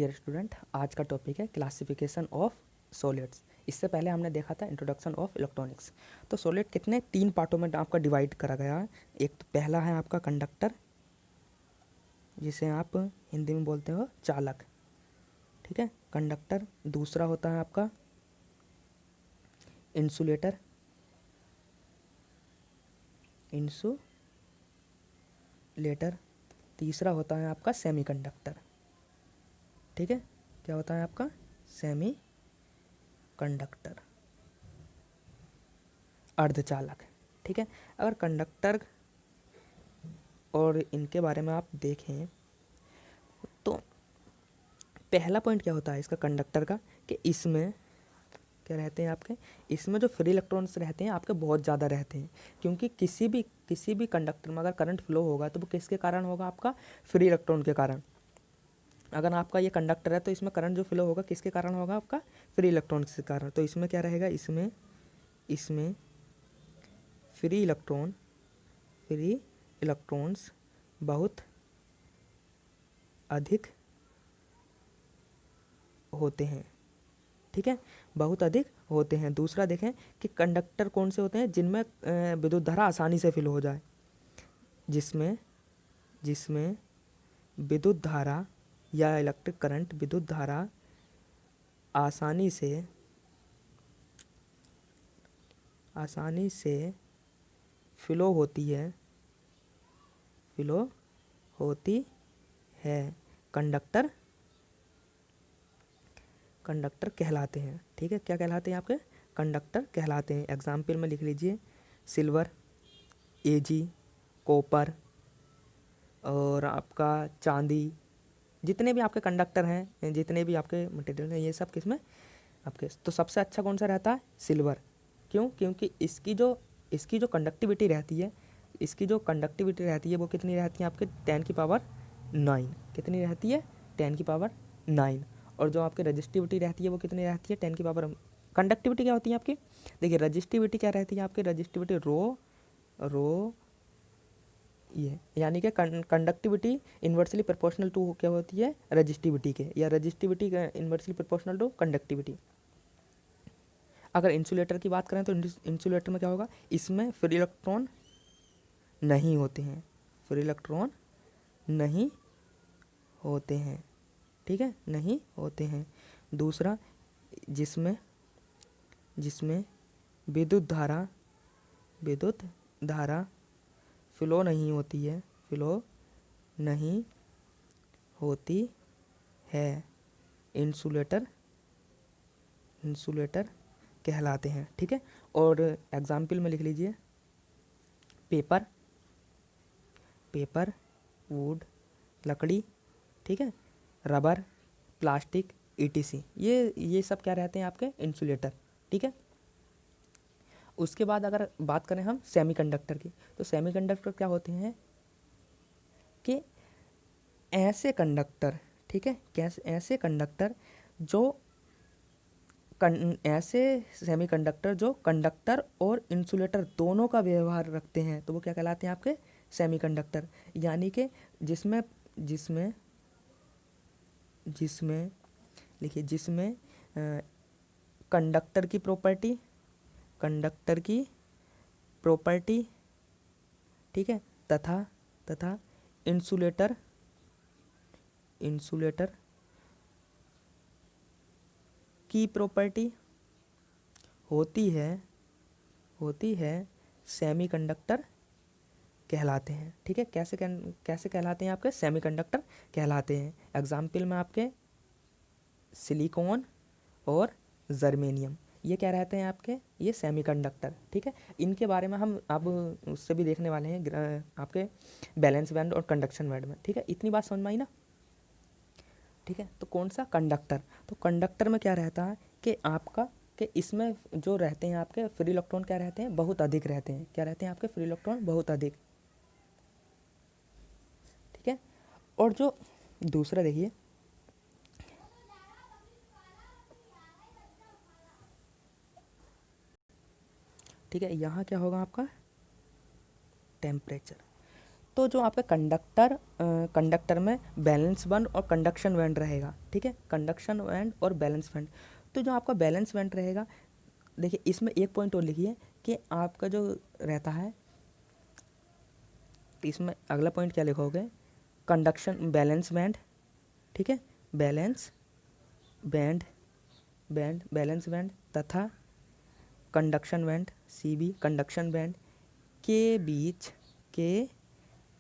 Dear student, आज का topic है क्लासिफिकेशन ऑफ सॉलिड्स। इससे पहले हमने देखा था इंट्रोडक्शन ऑफ इलेक्ट्रॉनिक्स। तो सॉलिड कितने 3 पार्टों में आपका डिवाइड करा गया है। एक तो पहला है आपका कंडक्टर, जिसे आप हिंदी में बोलते हो चालक, ठीक है, कंडक्टर। दूसरा होता है आपका इंसुलेटर, इंसुलेटर। तीसरा होता है आपका सेमीकंडक्टर, ठीक है। क्या होता है आपका? सेमी कंडक्टर, अर्धचालक, ठीक है। अगर कंडक्टर और इनके बारे में आप देखें तो पहला पॉइंट क्या होता है इसका कंडक्टर का, कि इसमें क्या रहते हैं आपके, इसमें जो फ्री इलेक्ट्रॉन्स रहते हैं आपके बहुत ज़्यादा रहते हैं। क्योंकि किसी भी कंडक्टर में अगर करंट फ्लो होगा तो वो किसके कारण होगा? आपका फ्री इलेक्ट्रॉन के कारण। अगर आपका ये कंडक्टर है तो इसमें करंट जो फ्लो होगा किसके कारण होगा? आपका फ्री इलेक्ट्रॉन्स के कारण। तो इसमें क्या रहेगा? इसमें फ्री इलेक्ट्रॉन्स बहुत अधिक होते हैं, ठीक है, बहुत अधिक होते हैं। दूसरा देखें कि कंडक्टर कौन से होते हैं? जिनमें विद्युत धारा आसानी से फिल हो जाए, जिसमें विद्युत धारा या इलेक्ट्रिक करंट, विद्युत धारा आसानी से फ्लो होती है, कंडक्टर कहलाते हैं, ठीक है। क्या कहलाते हैं? आपके कंडक्टर कहलाते हैं। एग्जाम्पल में लिख लीजिए, सिल्वर, एजी, कॉपर और आपका चांदी। जितने भी आपके कंडक्टर हैं, जितने भी आपके मटेरियल हैं, ये सब किसमें आपके। तो सबसे अच्छा कौन सा रहता है? सिल्वर। क्यों? क्योंकि इसकी जो कंडक्टिविटी रहती है, वो कितनी रहती है? आपके 10⁹ कितनी रहती है? 10⁹। और जो आपकी रजिस्टिविटी रहती है वो कितनी रहती है? 10⁻। कंडक्टिविटी क्या होती है आपकी? देखिए, रजिस्टिविटी क्या रहती है आपकी? रजिस्टिविटी रो ये, यानी कि कंडक्टिविटी इन्वर्सली प्रोपोर्शनल टू क्या होती है? रजिस्टिविटी के, या resistivity inversely proportional to conductivity. अगर इंसुलेटर की बात करें तो इंसुलेटर में क्या होगा? इसमें फ्री इलेक्ट्रॉन नहीं होते हैं, ठीक है, नहीं होते हैं। दूसरा, जिसमें विद्युत धारा फ्लो नहीं होती है, इंसुलेटर कहलाते हैं, ठीक है। और एग्जाम्पल में लिख लीजिए, पेपर, वुड, लकड़ी, ठीक है, रबर, प्लास्टिक, ETC, ये सब क्या रहते हैं? आपके इंसुलेटर, ठीक है। उसके बाद अगर बात करें हम सेमीकंडक्टर की, तो सेमीकंडक्टर क्या होते हैं कि ऐसे कंडक्टर, ठीक है, ऐसे सेमीकंडक्टर जो कंडक्टर और इंसुलेटर दोनों का व्यवहार रखते हैं, तो वो क्या कहलाते हैं? आपके सेमीकंडक्टर। यानी कि जिसमें लिखिए, जिसमें कंडक्टर की प्रॉपर्टी, ठीक है, तथा इंसुलेटर की प्रॉपर्टी होती है, सेमीकंडक्टर कहलाते हैं, ठीक है। कैसे कहलाते हैं? आपके सेमीकंडक्टर कहलाते हैं। एग्जाम्पल में आपके सिलिकॉन और जर्मेनियम, ये क्या रहते हैं आपके? ये सेमीकंडक्टर, ठीक है। इनके बारे में हम अब उससे भी देखने वाले हैं, आपके बैलेंस बैंड और कंडक्शन बैंड में, ठीक है। इतनी बात समझ में आई ना, ठीक है। तो कौन सा? कंडक्टर। तो कंडक्टर में क्या रहता है कि आपका, कि इसमें जो रहते हैं आपके फ्री इलेक्ट्रॉन क्या रहते हैं? बहुत अधिक रहते हैं। क्या रहते हैं आपके? फ्री इलेक्ट्रॉन बहुत अधिक, ठीक है। और जो दूसरा देखिए, ठीक है, यहाँ क्या होगा आपका? टेम्परेचर। तो जो आपका कंडक्टर में बैलेंस बैंड और कंडक्शन बैंड रहेगा, ठीक है, कंडक्शन बैंड और बैलेंस बैंड। तो जो आपका बैलेंस बैंड रहेगा, देखिए इसमें एक पॉइंट और लिखिए कि आपका जो रहता है, इसमें अगला पॉइंट क्या लिखोगे, कंडक्शन बैलेंस बैंड, ठीक है, बैलेंस बैंड बैलेंस बैंड तथा conduction band CB conduction band के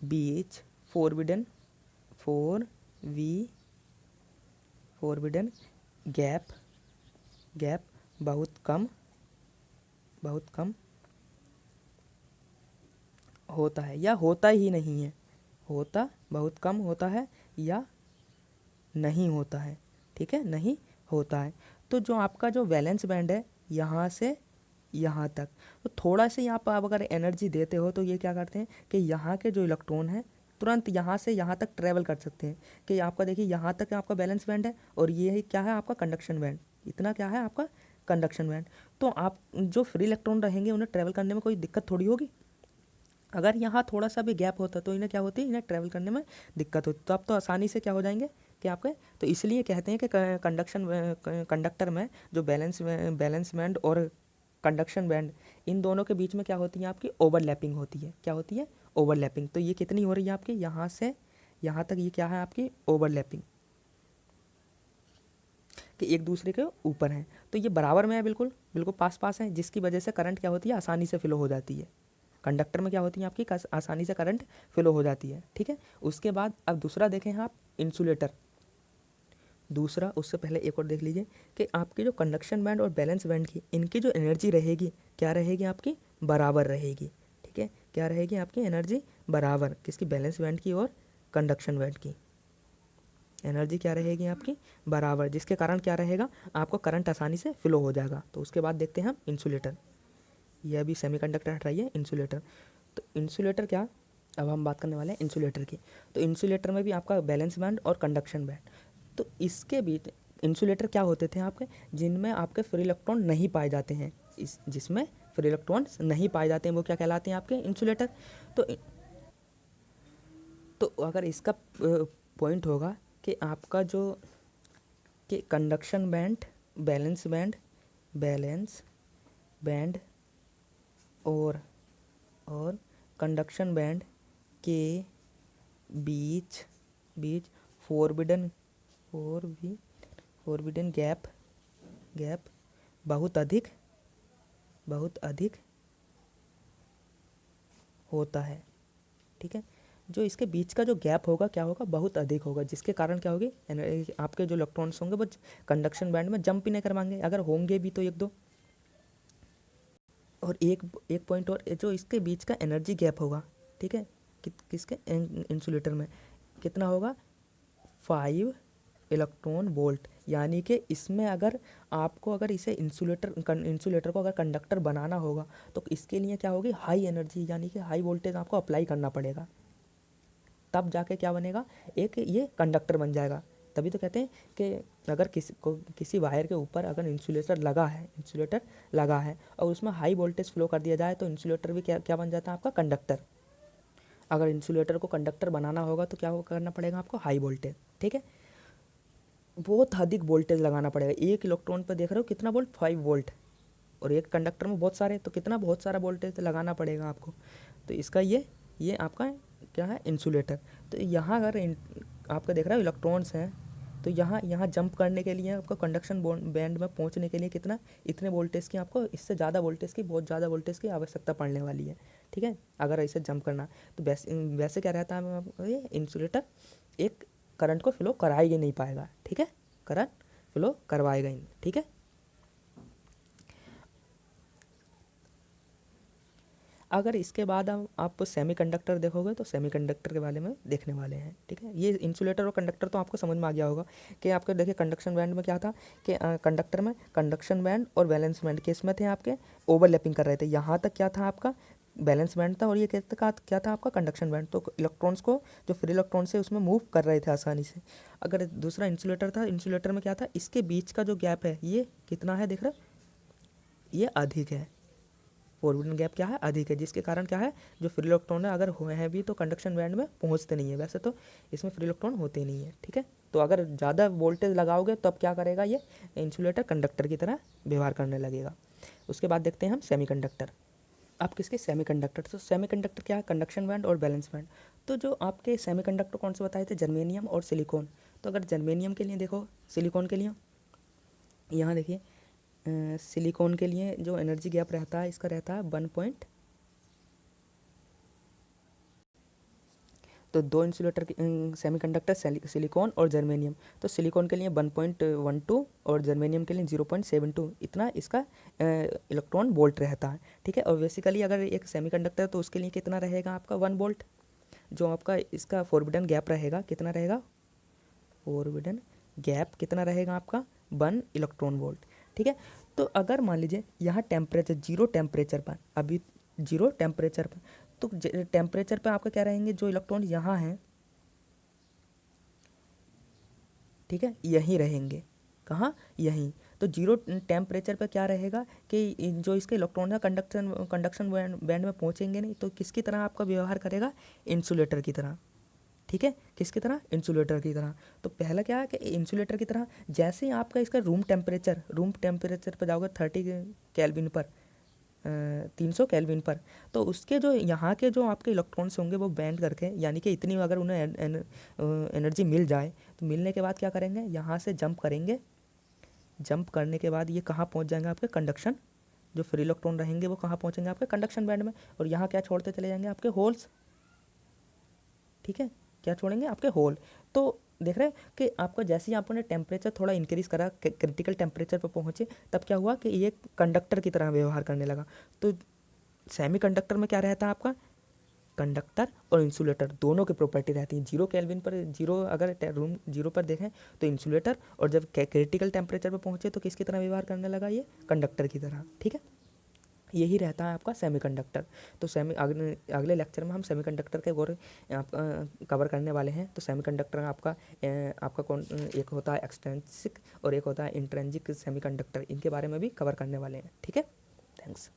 बीच फोरबिडन गैप बहुत कम होता है या होता ही नहीं है, बहुत कम होता है या नहीं होता है, ठीक है, नहीं होता है। तो जो आपका जो वैलेंस बैंड है यहाँ से यहाँ तक, तो थोड़ा से यहाँ पर आप अगर एनर्जी देते हो तो ये क्या करते हैं कि यहाँ के जो इलेक्ट्रॉन हैं तुरंत यहाँ से यहाँ तक ट्रेवल कर सकते हैं। कि आपका देखिए यहाँ तक आपका बैलेंस बैंड है और ये क्या है आपका कंडक्शन बैंड, इतना क्या है आपका कंडक्शन बैंड। तो आप जो फ्री इलेक्ट्रॉन रहेंगे उन्हें ट्रेवल करने में कोई दिक्कत थोड़ी होगी। अगर यहाँ थोड़ा सा भी गैप होता तो इन्हें क्या होती, इन्हें ट्रैवल करने में दिक्कत होती। तो आप तो आसानी से क्या हो जाएंगे कि आपके, तो इसलिए कहते हैं कि कंडक्टर में जो बैलेंस बैंड और कंडक्शन बैंड, इन दोनों के बीच में क्या होती है आपकी ओवरलैपिंग होती है। क्या होती है, ओवरलैपिंग। तो ये कितनी हो रही है आपकी, यहाँ से यहाँ तक, ये क्या है आपकी ओवरलैपिंग, कि एक दूसरे के ऊपर हैं। तो ये बराबर में है, बिल्कुल बिल्कुल पास है, जिसकी वजह से करंट क्या होती है, आसानी से फ्लो हो जाती है। कंडक्टर में क्या होती है आपकी, आसानी से करंट फ्लो हो जाती है, ठीक है। उसके बाद अब दूसरा देखें आप, इंसुलेटर। दूसरा, उससे पहले एक और देख लीजिए कि आपकी जो कंडक्शन बैंड और बैलेंस बैंड की, इनकी जो एनर्जी रहेगी क्या रहेगी आपकी, बराबर रहेगी, ठीक है। क्या रहेगी आपकी एनर्जी बराबर, किसकी, बैलेंस बैंड की और कंडक्शन बैंड की एनर्जी क्या रहेगी आपकी बराबर, जिसके कारण क्या रहेगा, आपको करंट आसानी से फ्लो हो जाएगा। तो उसके बाद देखते हैं हम इंसुलेटर। यह भी सेमीकंडक्टर हटाइए, इंसुलेटर। तो इंसुलेटर क्या, अब हम बात करने वाले हैं इंसुलेटर की। तो इंसुलेटर में भी आपका बैलेंस बैंड और कंडक्शन बैंड, तो इसके बीच इंसुलेटर क्या होते थे आपके, जिनमें आपके फ्री इलेक्ट्रॉन नहीं पाए जाते हैं, इस जिसमें फ्री इलेक्ट्रॉन्स नहीं पाए जाते हैं वो क्या कहलाते हैं आपके इंसुलेटर। तो अगर इसका पॉइंट होगा कि आपका जो कि कंडक्शन बैंड, बैलेंस बैंड और कंडक्शन बैंड के बीच फोरबिडन गैप बहुत अधिक होता है, ठीक है। जो इसके बीच का जो गैप होगा क्या होगा, बहुत अधिक होगा, जिसके कारण क्या होगी, आपके जो इलेक्ट्रॉन्स होंगे वो कंडक्शन बैंड में जंप ही नहीं कर पाएंगे, अगर होंगे भी तो एक दो। और एक पॉइंट और, जो इसके बीच का एनर्जी गैप होगा, ठीक है, किसके इंसुलेटर में कितना होगा, 5 इलेक्ट्रॉन वोल्ट। यानी कि इसमें अगर आपको, अगर इसे इंसुलेटर को अगर कंडक्टर बनाना होगा तो इसके लिए क्या होगी, हाई एनर्जी यानी कि हाई वोल्टेज आपको अप्लाई करना पड़ेगा, तब जाके क्या बनेगा, एक ये कंडक्टर बन जाएगा। तभी तो कहते हैं कि अगर किसी वायर के ऊपर अगर इंसुलेटर लगा है और उसमें हाई वोल्टेज फ्लो कर दिया जाए तो इंसुलेटर भी क्या बन जाता है आपका, कंडक्टर। अगर इंसुलेटर को कंडक्टर बनाना होगा तो क्या करना पड़ेगा आपको, हाई वोल्टेज, ठीक है, बहुत अधिक वोल्टेज लगाना पड़ेगा। एक इलेक्ट्रॉन पर देख रहे हो कितना वोल्ट, 5 वोल्ट, और एक कंडक्टर में बहुत सारे, तो कितना बहुत सारा वोल्टेज लगाना पड़ेगा आपको। तो इसका ये आपका क्या है, इंसुलेटर। तो यहाँ अगर आपका देख रहा है इलेक्ट्रॉन्स हैं, तो यहाँ जंप करने के लिए आपको कंडक्शन बैंड में पहुँचने के लिए कितना, इतने वोल्टेज की आपको, इससे ज़्यादा वोल्टेज की, बहुत ज़्यादा वोल्टेज की आवश्यकता पड़ने वाली है, ठीक है, अगर इसे जंप करना। तो वैसे क्या रहता है, ये इंसुलेटर एक करंट को फ्लो करा ही नहीं पाएगा, ठीक है, करंट फ्लो करवाएगा ही नहीं, ठीक है। अगर इसके बाद आप सेमीकंडक्टर देखोगे तो सेमीकंडक्टर के बारे में देखने वाले हैं, ठीक है। ये इंसुलेटर और कंडक्टर तो आपको समझ में आ गया होगा कि आपके देखिए कंडक्शन बैंड में क्या था कि कंडक्टर में कंडक्शन बैंड और बैलेंस बैंड के इसमें थे आपके ओवरलैपिंग कर रहे थे। यहाँ तक क्या था आपका बैलेंस बैंड था और ये क्या था आपका कंडक्शन बैंड। तो इलेक्ट्रॉन्स को, जो फ्री इलेक्ट्रॉन्स है उसमें मूव कर रहे थे आसानी से। अगर दूसरा इंसुलेटर था, इंसुलेटर में क्या था, इसके बीच का जो गैप है ये कितना है, देख रहे, ये अधिक है, फॉरवर्डिंग गैप क्या है, अधिक है, जिसके कारण क्या है, जो फ्री इलेक्ट्रॉन है अगर हुए हैं भी तो कंडक्शन बैंड में पहुंचते नहीं है। वैसे तो इसमें फ्री इलेक्ट्रॉन होते नहीं है, ठीक है। तो अगर ज़्यादा वोल्टेज लगाओगे तब क्या करेगा, ये इंसुलेटर कंडक्टर की तरह व्यवहार करने लगेगा। उसके बाद देखते हैं हम सेमीकंडक्टर। आप किसके, सेमीकंडक्टर। तो सेमीकंडक्टर क्या है, कंडक्शन बैंड और बैलेंस बैंड। तो जो आपके सेमीकंडक्टर कौन से बताए थे, जर्मेनियम और सिलिकॉन। तो अगर जर्मेनियम के लिए देखो, सिलिकॉन के लिए यहाँ देखिए, सिलिकॉन के लिए जो एनर्जी गैप रहता है इसका रहता है 1 तो दो इंसुलेटर सेमीकंडक्टर सिलिकॉन और जर्मेनियम। तो सिलिकॉन के लिए 1.12 और जर्मेनियम के लिए 0.72 इतना इसका इलेक्ट्रॉन वोल्ट रहता है, ठीक है। और बेसिकली अगर एक सेमीकंडक्टर तो उसके लिए कितना रहेगा आपका 1 वोल्ट। जो आपका इसका फॉरबिडन गैप रहेगा कितना रहेगा, फॉरबिडन गैप कितना रहेगा आपका 1 इलेक्ट्रॉन वोल्ट, ठीक है। तो अगर मान लीजिए यहाँ टेम्परेचर जीरो टेम्परेचर पर, अभी जीरो टेम्परेचर पर, तो टेम्परेचर पे आपका क्या रहेंगे, जो इलेक्ट्रॉन यहाँ हैं, ठीक है, यहीं रहेंगे। कहाँ, यहीं। तो जीरो टेम्परेचर पे क्या रहेगा कि जो इसके इलेक्ट्रॉन है कंडक्शन बैंड में पहुँचेंगे नहीं, तो किसकी तरह आपका व्यवहार करेगा, इंसुलेटर की तरह, ठीक है। किसकी तरह, इंसुलेटर की तरह। तो पहला क्या है कि इंसुलेटर की तरह, जैसे ही आपका इसका रूम टेम्परेचर पर जाओगे 30 केल्विन पर, 300 केल्विन पर, तो उसके जो यहाँ के जो आपके इलेक्ट्रॉन्स होंगे वो बैंड करके, यानी कि इतनी अगर उन्हें एनर्जी मिल जाए तो मिलने के बाद क्या करेंगे, यहाँ से जंप करेंगे। जंप करने के बाद ये कहाँ पहुँच जाएंगे, आपके कंडक्शन, जो फ्री इलेक्ट्रॉन रहेंगे वो कहाँ पहुँचेंगे, आपके कंडक्शन बैंड में। और यहाँ क्या छोड़ते चले जाएंगे, आपके होल्स, ठीक है। क्या छोड़ेंगे, आपके होल। तो देख रहे हैं कि आपका जैसे ही आपने टेम्परेचर थोड़ा इंक्रीज़ करा, क्रिटिकल टेम्परेचर पर पहुँचे, तब क्या हुआ कि ये कंडक्टर की तरह व्यवहार करने लगा। तो सेमीकंडक्टर में क्या रहता है आपका, कंडक्टर और इंसुलेटर दोनों की प्रॉपर्टी रहती है। जीरो केल्विन पर, जीरो अगर रूम जीरो पर देखें तो इंसुलेटर, और जब क्रिटिकल टेम्परेचर पर पहुँचे तो किसकी तरह व्यवहार करने लगा, ये कंडक्टर की तरह, ठीक है। यही रहता है आपका सेमीकंडक्टर। तो अगले लेक्चर में हम सेमीकंडक्टर के और कवर करने वाले हैं। तो सेमीकंडक्टर आपका कौन, एक होता है एक्सट्रिंसिक और एक होता है इंट्रिंसिक सेमीकंडक्टर, इनके बारे में भी कवर करने वाले हैं, ठीक है। थैंक्स।